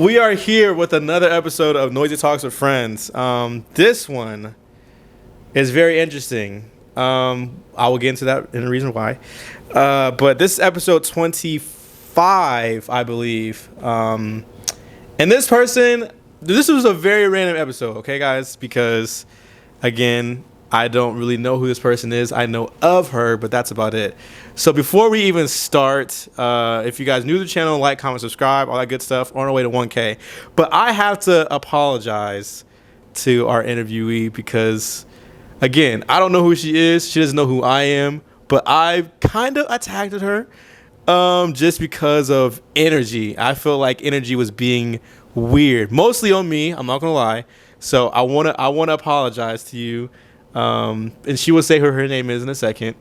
We are here with another episode of Noiz.I Talks with Friends. This one is very interesting. I will get into that and the reason why. But this is episode 25, I believe. And this was a very random episode, okay, guys? Because, again, I don't really know who this person is. I know of her, but that's about it. So before we even start, if you guys new to the channel, like, comment, subscribe, all that good stuff. On our way to 1K. But I have to apologize to our interviewee because, again, I don't know who she is. She doesn't know who I am. But I kind of attacked her just because of energy. I feel like energy was being weird. Mostly on me. I'm not going to lie. So I wanna apologize to you. And she will say who her name is in a second.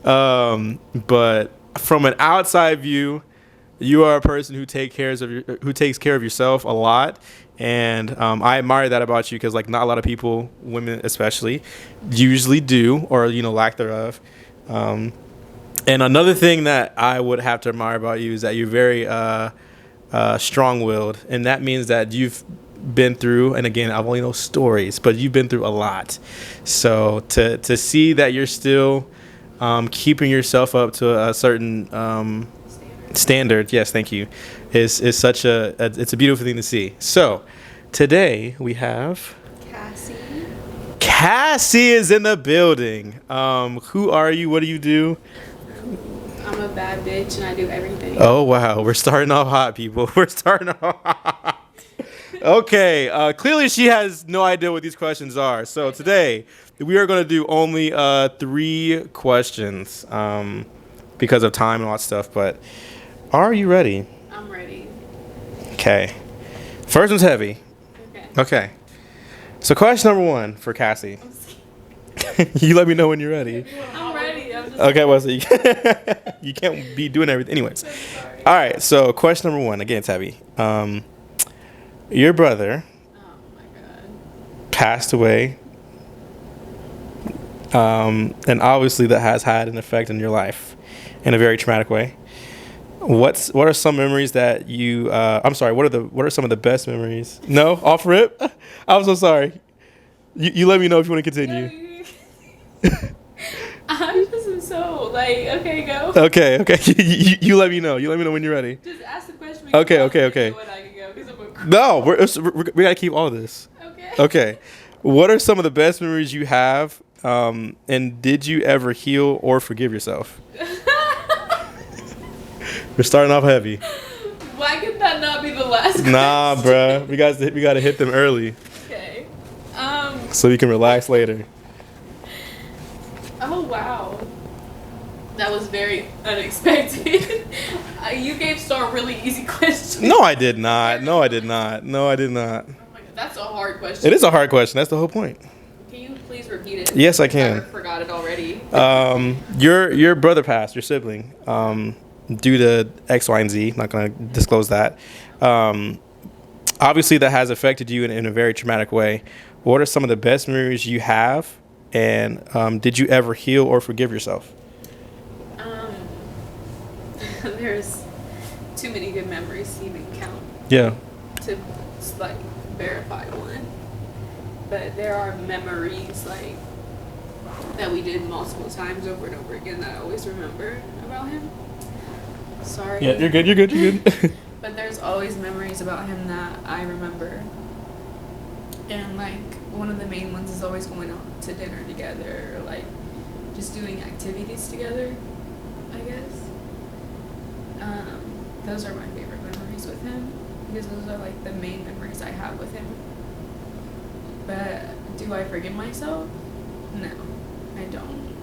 But from an outside view, you are a person who takes care of yourself a lot. And I admire that about you because, like, not a lot of people, women especially, usually do or, lack thereof. And another thing that I would have to admire about you is that you're very strong-willed. And that means that you've been through, and again, I've only know stories, but you've been through a lot. So to see that you're still keeping yourself up to a certain standard, yes, thank you, is such it's a beautiful thing to see. So today we have Cassie is in the building. Who are you? What do you do? I'm a bad bitch and I do everything. Oh wow, we're starting off hot, people. We're starting off hot. Okay, clearly she has no idea what these questions are. So today we are going to do only 3 questions because of time and all that stuff. But are you ready? I'm ready. Okay. First one's heavy. Okay. So question number 1 for Cassie. You let me know when you're ready. I'm ready. Okay, well, so you can't be doing everything. Anyways. All right, so question number 1. Again, it's heavy. Your brother passed away, and obviously that has had an effect on your life in a very traumatic way. What are some memories that you? I'm sorry. What are some of the best memories? No, off rip. I'm so sorry. You let me know if you want to continue. I just am so okay, go. Okay. You let me know. You let me know when you're ready. Just ask the question. Okay. No, we gotta keep all this. Okay. What are some of the best memories you have? And did you ever heal or forgive yourself? We're starting off heavy. Why could that not be the last question? Nah, bruh. We gotta hit them early. Okay. So you can relax later. Oh wow. That was very unexpected. You gave Star a really easy question. No, I did not. Oh my God, that's a hard question. It is a hard question. That's the whole point. Can you please repeat it? Yes, I can. I forgot it already. Your brother passed, your sibling, due to X, Y, and Z. I'm not going to disclose that. Obviously, that has affected you in a very traumatic way. What are some of the best memories you have? And did you ever heal or forgive yourself? There's too many good memories to even count. Yeah. To verify one, but there are memories that we did multiple times over and over again that I always remember about him. Sorry. Yeah, you're good. But there's always memories about him that I remember, and one of the main ones is always going out to dinner together, or just doing activities together, I guess. Those are my favorite memories with him because those are the main memories I have with him. But do I forgive myself? No, I don't.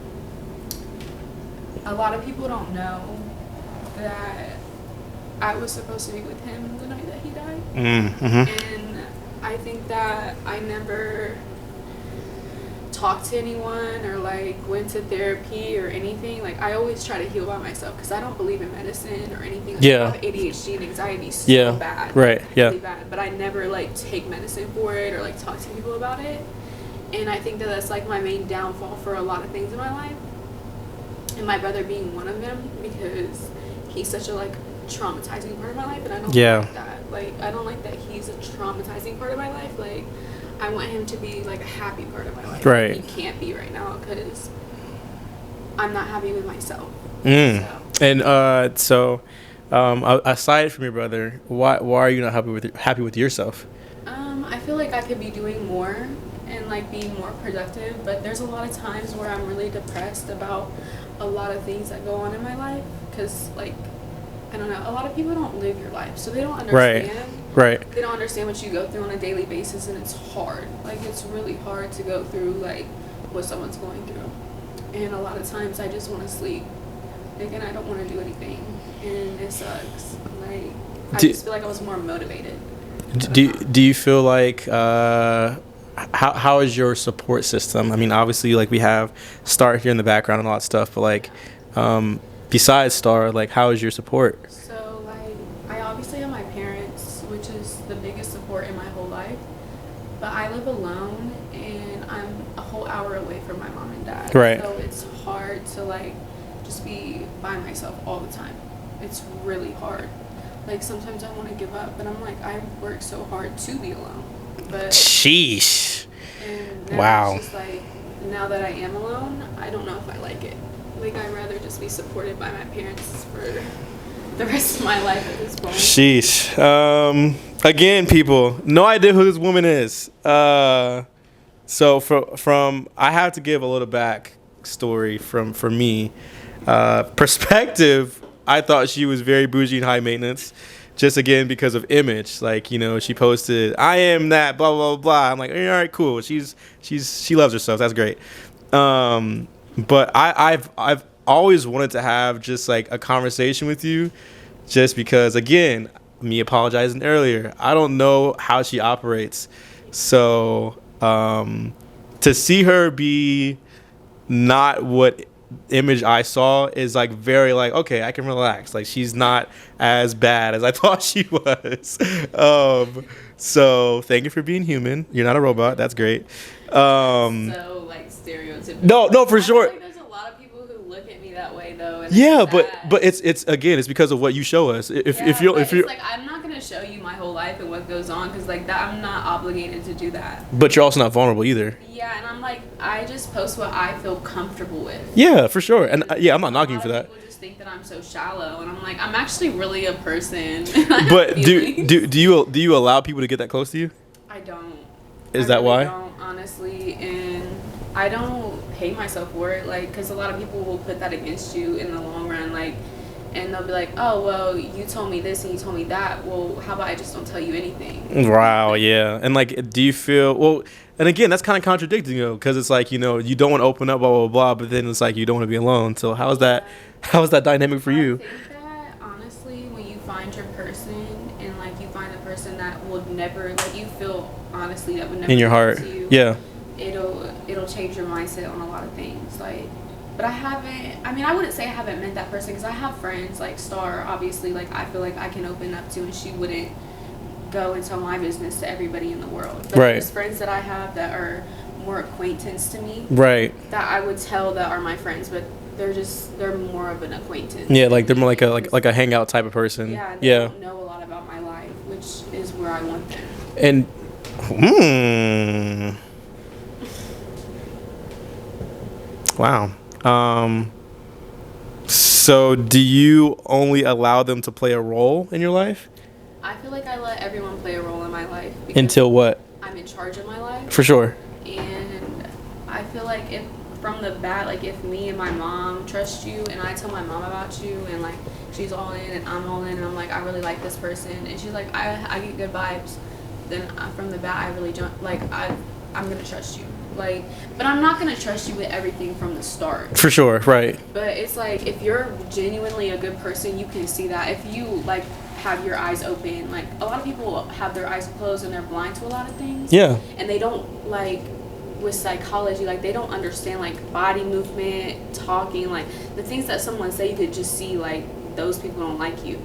A lot of people don't know that I was supposed to be with him the night that he died. Mm-hmm. And I think that I never talked to anyone or went to therapy or anything. I always try to heal by myself because I don't believe in medicine or anything. Yeah. I have ADHD and anxiety so bad. Right. Yeah. Really bad. But I never take medicine for it or talk to people about it. And I think that that's my main downfall for a lot of things in my life. And my brother being one of them because he's such a traumatizing part of my life, and I don't like that. Like, I don't like that he's a traumatizing part of my life. Like, I want him to be like a happy part of my life. Right. He can't be right now because I'm not happy with myself. Mm. So. And aside from your brother, why are you not happy with yourself? I feel like I could be doing more and like being more productive, but there's a lot of times where I'm really depressed about a lot of things that go on in my life because, like, I don't know, a lot of people don't live your life, so they don't understand. Right. They don't understand what you go through on a daily basis, and it's hard. Like, it's really hard to go through like what someone's going through, and a lot of times I just want to sleep, like, and I don't want to do anything, and it sucks. Like, I just feel like I was more motivated. Do you feel like how is your support system? I mean, obviously, like, we have Star here in the background and all that stuff, but like, besides Star, like, how is your support? So, like, I obviously have my parents, which is the biggest support in my whole life, but I live alone and I'm a whole hour away from my mom and dad. Right. So it's hard to like just be by myself all the time. It's really hard. Like, sometimes I want to give up, but I'm like, I work so hard to be alone. But sheesh. and now Wow. it's just like, now that I am alone, I don't know if I like it. Like, I'd rather just be supported by my parents for the rest of my life at this point. Sheesh. Again, people, no idea who this woman is. So from I have to give a little back story from me. Perspective, I thought she was very bougie and high maintenance, just again because of image. Like, you know, she posted, "I am that," blah blah blah. I'm like, all right, cool. She loves herself. That's great. But I've always wanted to have just like a conversation with you, just because, again, me apologizing earlier, I don't know how she operates. So to see her be not what image I saw is like very like, okay, I can relax. Like, she's not as bad as I thought she was. So thank you for being human. You're not a robot. That's great. So like stereotypical. No, for sure. I feel like there's a lot of people who look at me that way though. And Yeah, it's but it's again, it's because of what you show us. If you're like, I'm not gonna show you my whole life and what goes on because like that, I'm not obligated to do that. But you're also not vulnerable either. Yeah, and I'm like, I just post what I feel comfortable with. Yeah, for sure. And I'm not knocking you for that. People just think that I'm so shallow, and I'm like, I'm actually really a person. But do you allow people to get that close to you? I don't. Is that why? I don't, honestly, and I don't pay myself for it, like, because a lot of people will put that against you in the long run, like, and they'll be like, oh, well, you told me this and you told me that. Well, how about I just don't tell you anything? Wow, yeah. And like, do you feel, well, and again, that's kind of contradicting, you know, because it's like, you know, you don't want to open up, blah, blah, blah, but then it's like you don't want to be alone. So how's that dynamic for you? I think that, honestly, when you find your person and, like, you find a person that will never, like, you feel, honestly, that would never In your do heart, to you, yeah. It'll change your mindset on a lot of things, like. But I wouldn't say I haven't met that person because I have friends like Star, obviously, like I feel like I can open up to, and she wouldn't go and tell my business to everybody in the world. But Right. there's friends that I have that are more acquaintance to me. Right. That I would tell that are my friends, but they're more of an acquaintance. Yeah, like they're more like a hangout type of person. Yeah, they don't know a lot about my life, which is where I want them. And wow. So do you only allow them to play a role in your life? I feel like I let everyone play a role in my life. Until what? I'm in charge of my life. For sure. And I feel like if from the bat, like if me and my mom trust you and I tell my mom about you and like she's all in and I'm all in and I'm like, I really like this person and she's like, I get good vibes, then from the bat I really don't, like I'm gonna trust you. Like, but I'm not gonna trust you with everything from the start. For sure, right. But it's like if you're genuinely a good person, you can see that. If you like have your eyes open, like a lot of people have their eyes closed and they're blind to a lot of things. Yeah. And they don't, like, with psychology, like they don't understand like body movement, talking, like the things that someone say, you could just see like those people don't like you.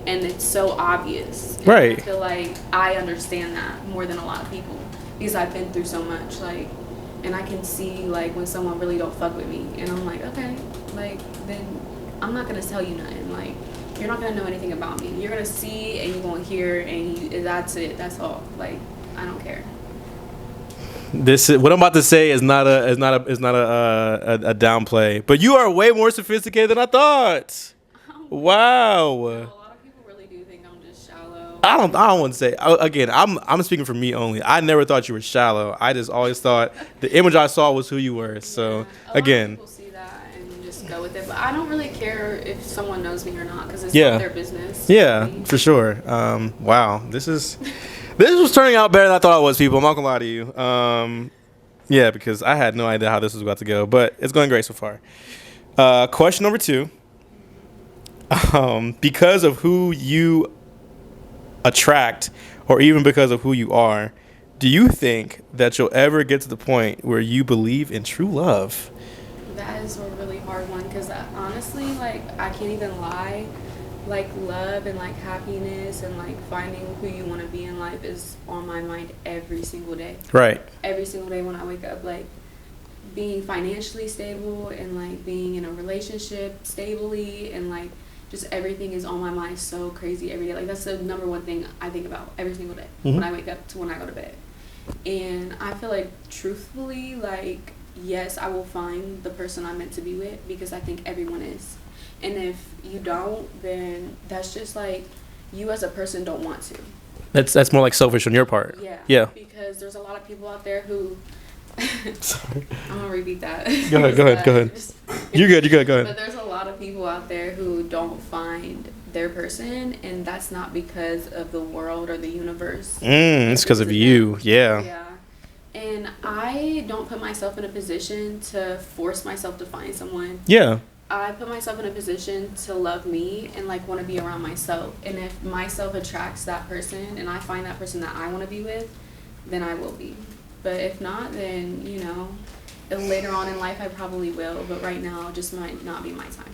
And it's so obvious. And right. I feel like I understand that more than a lot of people because I've been through so much, like, and I can see like when someone really don't fuck with me and I'm like, okay, like then I'm not gonna tell you nothing, like you're not gonna know anything about me. You're gonna see and you're gonna hear, and that's it. That's all. Like, I don't care. This is, what I'm about to say is not a downplay, but you are way more sophisticated than I thought. Wow. A lot of people really do think I'm just shallow. I don't want to say, again, I'm speaking for me only. I never thought you were shallow. I just always thought the image I saw was who you were. So again, people see that and just go with it, but I don't really care if someone knows me or not, because it's Yeah. not their business. yeah, for sure. Wow, this was turning out better than I thought it was, people. I'm not gonna lie to you. Yeah, because I had no idea how this was about to go, but it's going great so far. Question number 2. Because of who you attract, or even because of who you are, do you think that you'll ever get to the point where you believe in true love? That is a really hard one, because honestly, like, I can't even lie. Like, love and like happiness and like finding who you want to be in life is on my mind every single day. Right. Every single day when I wake up, like being financially stable and like being in a relationship stably, and like just everything is on my mind so crazy every day. Like, that's the number one thing I think about every single day when I wake up to when I go to bed. And I feel like, truthfully, like, yes, I will find the person I'm meant to be with, because I think everyone is. And if you don't, then that's just like you as a person don't want to. That's more like selfish on your part. Yeah. Because there's a lot of people out there who. Sorry. I'm gonna repeat that. Go ahead. You're good. Go ahead. But there's a lot of people out there who don't find their person, and that's not because of the world or the universe. It's because of you. Yeah. Yeah. And I don't put myself in a position to force myself to find someone. Yeah. I put myself in a position to love me and like want to be around myself. And if myself attracts that person and I find that person that I want to be with, then I will be. But if not, then, you know, later on in life I probably will. But right now, it just might not be my time.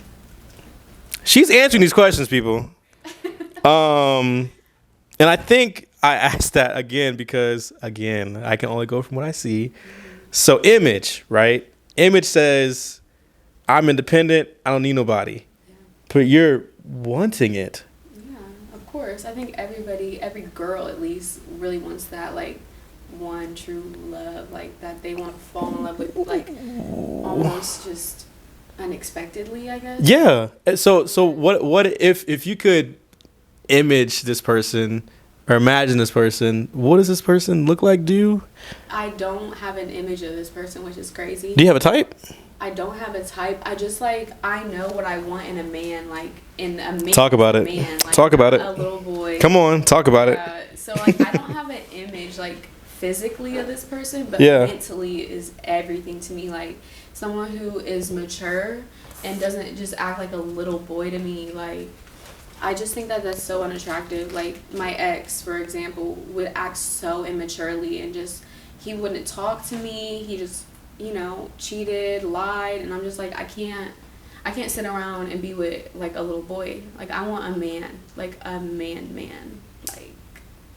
She's answering these questions, people. And I think I asked that again because, again, I can only go from what I see. So Image, right? Image says, I'm independent. I don't need nobody. Yeah. But you're wanting it. Yeah, of course. I think every girl at least really wants that, like, one true love, like that they want to fall in love with, like, almost just unexpectedly, I guess. Yeah. So what if you could image this person or imagine this person, what does this person look like, do? I don't have an image of this person, which is crazy. Do you have a type? I don't have a type. I just, like, I know what I want in a man, like, in a man. Talk about it. Man, like, talk about it. A little boy. Come on, talk about it. So, like, I don't have an image, like, physically of this person, but Yeah. mentally is everything to me. Like, someone who is mature and doesn't just act like a little boy to me. Like, I just think that that's so unattractive. Like, my ex, for example, would act so immaturely and just, he wouldn't talk to me. He just, you know, cheated, lied, and I'm just like, I can't sit around and be with, like, a little boy. Like, I want a man, like a man, like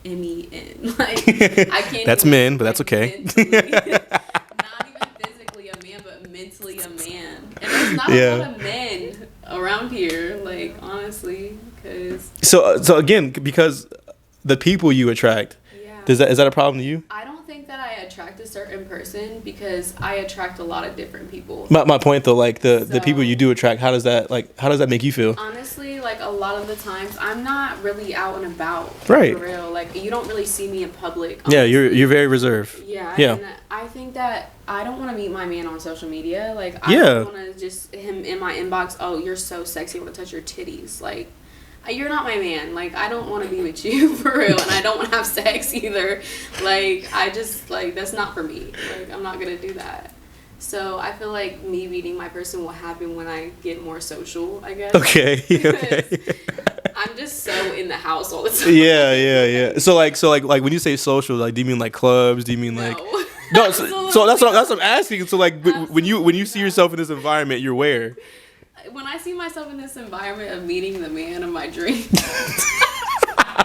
MEN. Like, I can't. That's even, men, but that's like, okay. Not even physically a man, but mentally a man. And there's not a lot of men around here, like, honestly, because. So again, because the people you attract. Is that a problem to you? I don't think that I attract a certain person, because I attract a lot of different people. My point though, like the people you do attract, how does that make you feel? Honestly, like, a lot of the times I'm not really out and about. Right. For real. Like, you don't really see me in public. Honestly. Yeah, you're very reserved. Yeah. Yeah. And I think that I don't want to meet my man on social media. Like, I Yeah. don't want to just him in my inbox, oh, you're so sexy, I want to touch your titties. Like, you're not my man. Like, I don't want to be with you for real, and I don't want to have sex either. Like, I just, like, that's not for me. Like, I'm not gonna do that. So I feel like me meeting my person will happen when I get more social, I guess. Okay. Okay. I'm just so in the house all the time. Yeah. So like when you say social, like, do you mean like clubs? Do you mean like no? So that's what I'm asking. So like when you see yourself in this environment, you're where? When I see myself in this environment of meeting the man of my dreams,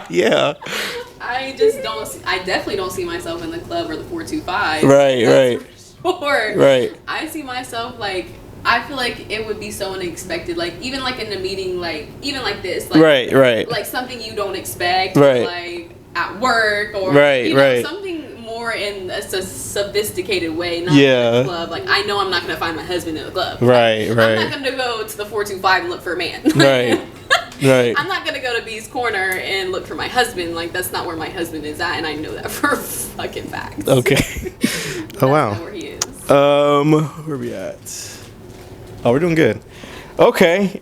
yeah, I definitely don't see myself in the club or the 425. Right. Or Right. I see myself, like, I feel like it would be so unexpected. Like even like in a meeting, like even like this, like right, like something you don't expect, right, like at work or right, you know, right, something more in a sophisticated way, not yeah, in the club. Like I know I'm not gonna find my husband in the club. Right, like, right. I'm not gonna go to the 425 and look for a man. Right. Right. I'm not gonna go to B's Corner and look for my husband. Like that's not where my husband is at, and I know that for fucking facts. Okay. Oh wow. Where he is. Where we at? Oh, we're doing good. Okay.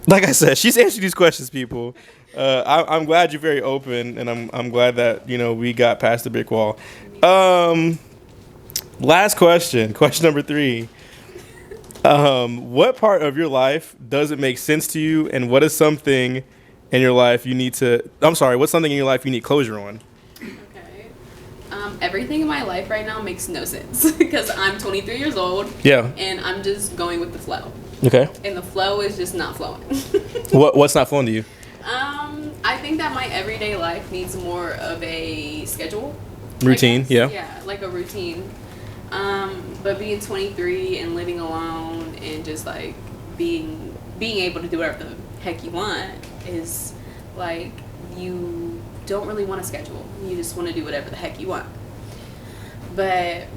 Like I said, she's answered these questions, people. I'm glad you're very open, and I'm glad that we got past the brick wall. Last question number 3. What part of your life doesn't make sense to you, and what is something in your life you need to? What's something in your life you need closure on? Okay. Everything in my life right now makes no sense because I'm 23 years old. Yeah. And I'm just going with the flow. Okay. And the flow is just not flowing. What's not flowing to you? I think that my everyday life needs more of a schedule. Routine. Yeah. Yeah, like a routine. But being 23 and living alone and just like being able to do whatever the heck you want is like you don't really want a schedule. You just want to do whatever the heck you want. But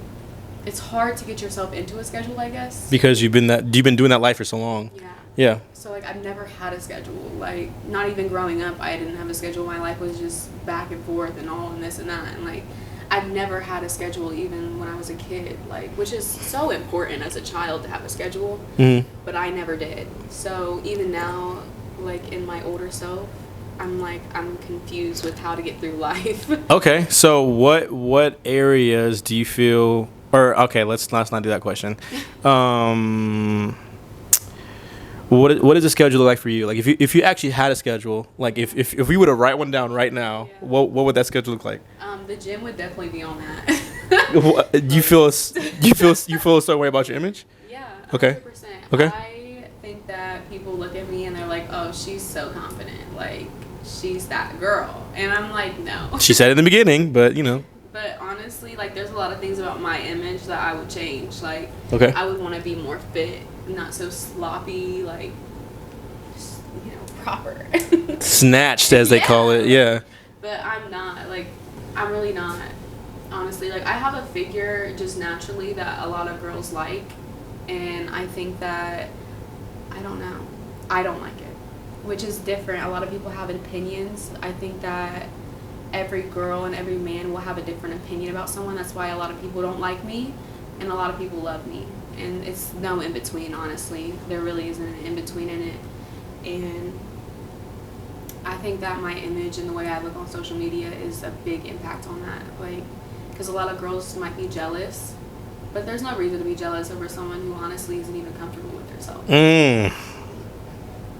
it's hard to get yourself into a schedule, I guess. Because you've been doing that life for so long. Yeah. Yeah. So like I've never had a schedule. Like not even growing up, I didn't have a schedule. My life was just back and forth and all and this and that, and like I've never had a schedule even when I was a kid, like, which is so important as a child to have a schedule, but I never did. So even now, like in my older self, I'm confused with how to get through life. Okay, so what areas do you feel, or okay, let's not do that question. What does the schedule look like for you? Like if you actually had a schedule, like if we were to write one down right now, yeah. what would that schedule look like? The gym would definitely be on that. You feel a certain way about your image? Yeah. 100%. Okay. Okay. I think that people look at me and they're like, "Oh, she's so confident. Like she's that girl," and I'm like, "No." She said it in the beginning, but But honestly, like there's a lot of things about my image that I would change. Like okay. I would want to be more fit, not so sloppy, like proper. Snatched, as they call it. Yeah. But I'm not. Like I'm really not. Honestly, like I have a figure just naturally that a lot of girls like, and I think that I don't know. I don't like it, which is different. A lot of people have opinions. I think that every girl and every man will have a different opinion about someone. That's why a lot of people don't like me and a lot of people love me. And it's no in between, honestly. There really isn't an in between in it. And I think that my image and the way I look on social media is a big impact on that. Like, because a lot of girls might be jealous, but there's no reason to be jealous over someone who honestly isn't even comfortable with herself.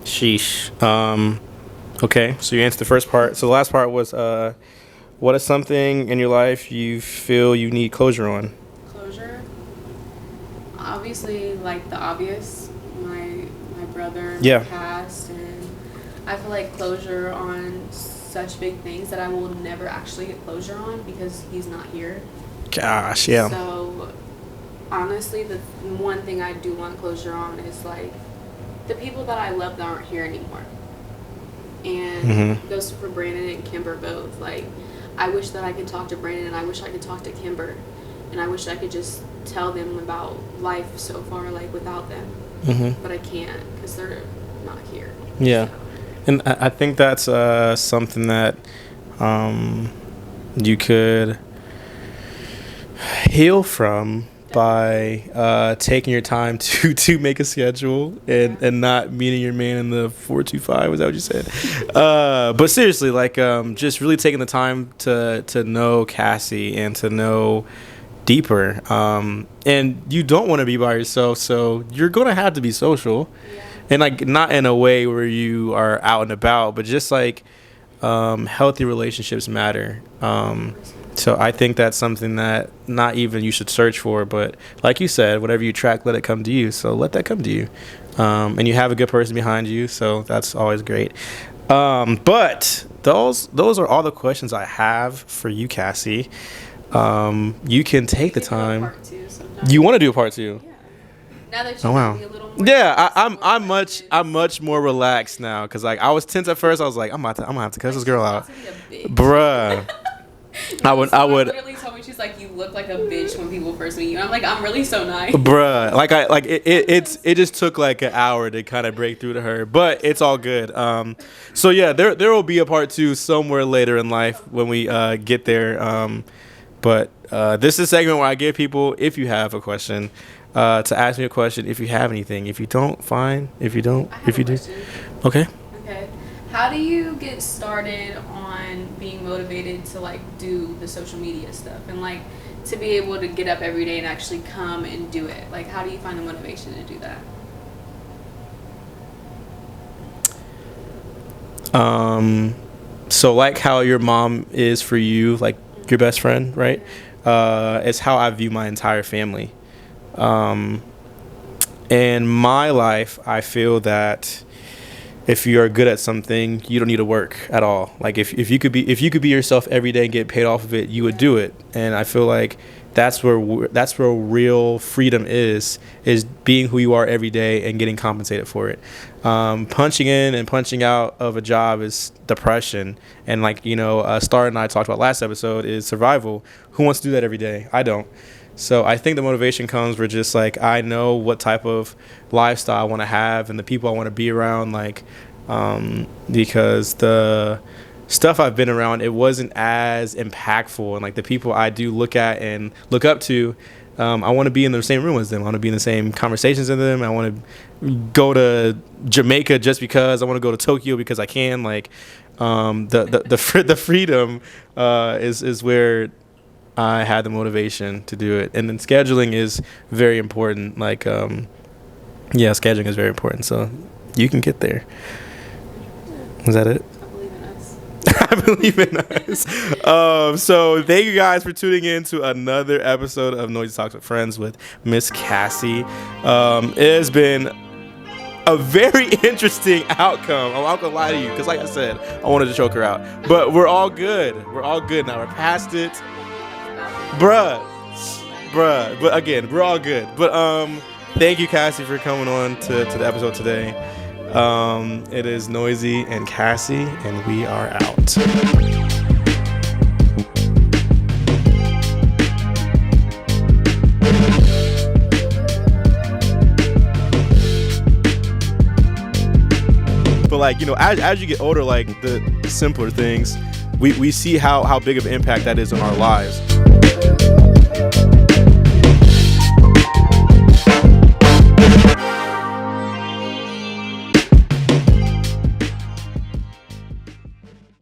Sheesh. Okay, so you answered the first part. So the last part was, what is something in your life you feel you need closure on? Closure? Obviously, like the obvious. My brother passed, and I feel like closure on such big things that I will never actually get closure on because he's not here. Gosh, yeah. So, honestly, the one thing I do want closure on is like the people that I love that aren't here anymore. And goes for Brandon and Kimber both. Like, I wish that I could talk to Brandon, and I wish I could talk to Kimber, and I wish I could just tell them about life so far, like, without them. But I can't because they're not here. Yeah. So. And I think that's something that you could heal from by taking your time to make a schedule and not meeting your man in the 425. Was that what you said? But seriously, like just really taking the time to know Cassie and to know deeper. And you don't want to be by yourself, so you're gonna have to be social. Yeah. And like not in a way where you are out and about, but just like healthy relationships matter. So I think that's something that not even you should search for, but like you said, whatever you attract, let it come to you. So let that come to you. And you have a good person behind you, so that's always great. But those are all the questions I have for you, Cassie. You can take the time. You want to do a part 2? Yeah. Now that you Oh wow. know me a little more, Yeah, it's more I'm questions. much more relaxed now because like I was tense at first. I was like, I'm gonna have to cuss this girl out, She's about to be a bitch. bruh. I would Literally told me, she's like, you look like a bitch when people first meet you. I'm like, I'm really so nice. Bruh, it just took like an hour to kind of break through to her, but it's all good. So yeah, there will be a part 2 somewhere later in life when we get there. But this is a segment where I give people, if you have a question, to ask me a question. If you have anything, if you don't, fine. If you don't, I have if you a do, question. okay. Okay. How do you get started on being motivated to like do the social media stuff and like to be able to get up every day and actually come and do it? Like, how do you find the motivation to do that? So like how your mom is for you, like your best friend, right? It's how I view my entire family. In my life, I feel that if you are good at something, you don't need to work at all. Like if you could be yourself every day and get paid off of it, you would do it. And I feel like that's where real freedom is being who you are every day and getting compensated for it. Punching in and punching out of a job is depression. And like, Star and I talked about last episode is survival. Who wants to do that every day? I don't. So I think the motivation comes where just like I know what type of lifestyle I want to have and the people I want to be around, like because the stuff I've been around, it wasn't as impactful, and like the people I do look at and look up to, I want to be in the same room as them. I want to be in the same conversations with them. I want to go to Jamaica just because I want to go to Tokyo because I can. Like the freedom is where I had the motivation to do it. And then scheduling is very important. Like, scheduling is very important. So you can get there. Is that it? I believe in us. So thank you guys for tuning in to another episode of Noiz.I Talks with Friends with Miss Cassie. It has been a very interesting outcome. I'm not gonna lie to you, because like I said, I wanted to choke her out. But we're all good. We're all good now. We're past it. Bruh. But again, we're all good. But thank you, Cassie, for coming on to the episode today. It is Noiz.I and Cassie, and we are out. But like, as you get older, like the simpler things, we see how big of an impact that is on our lives.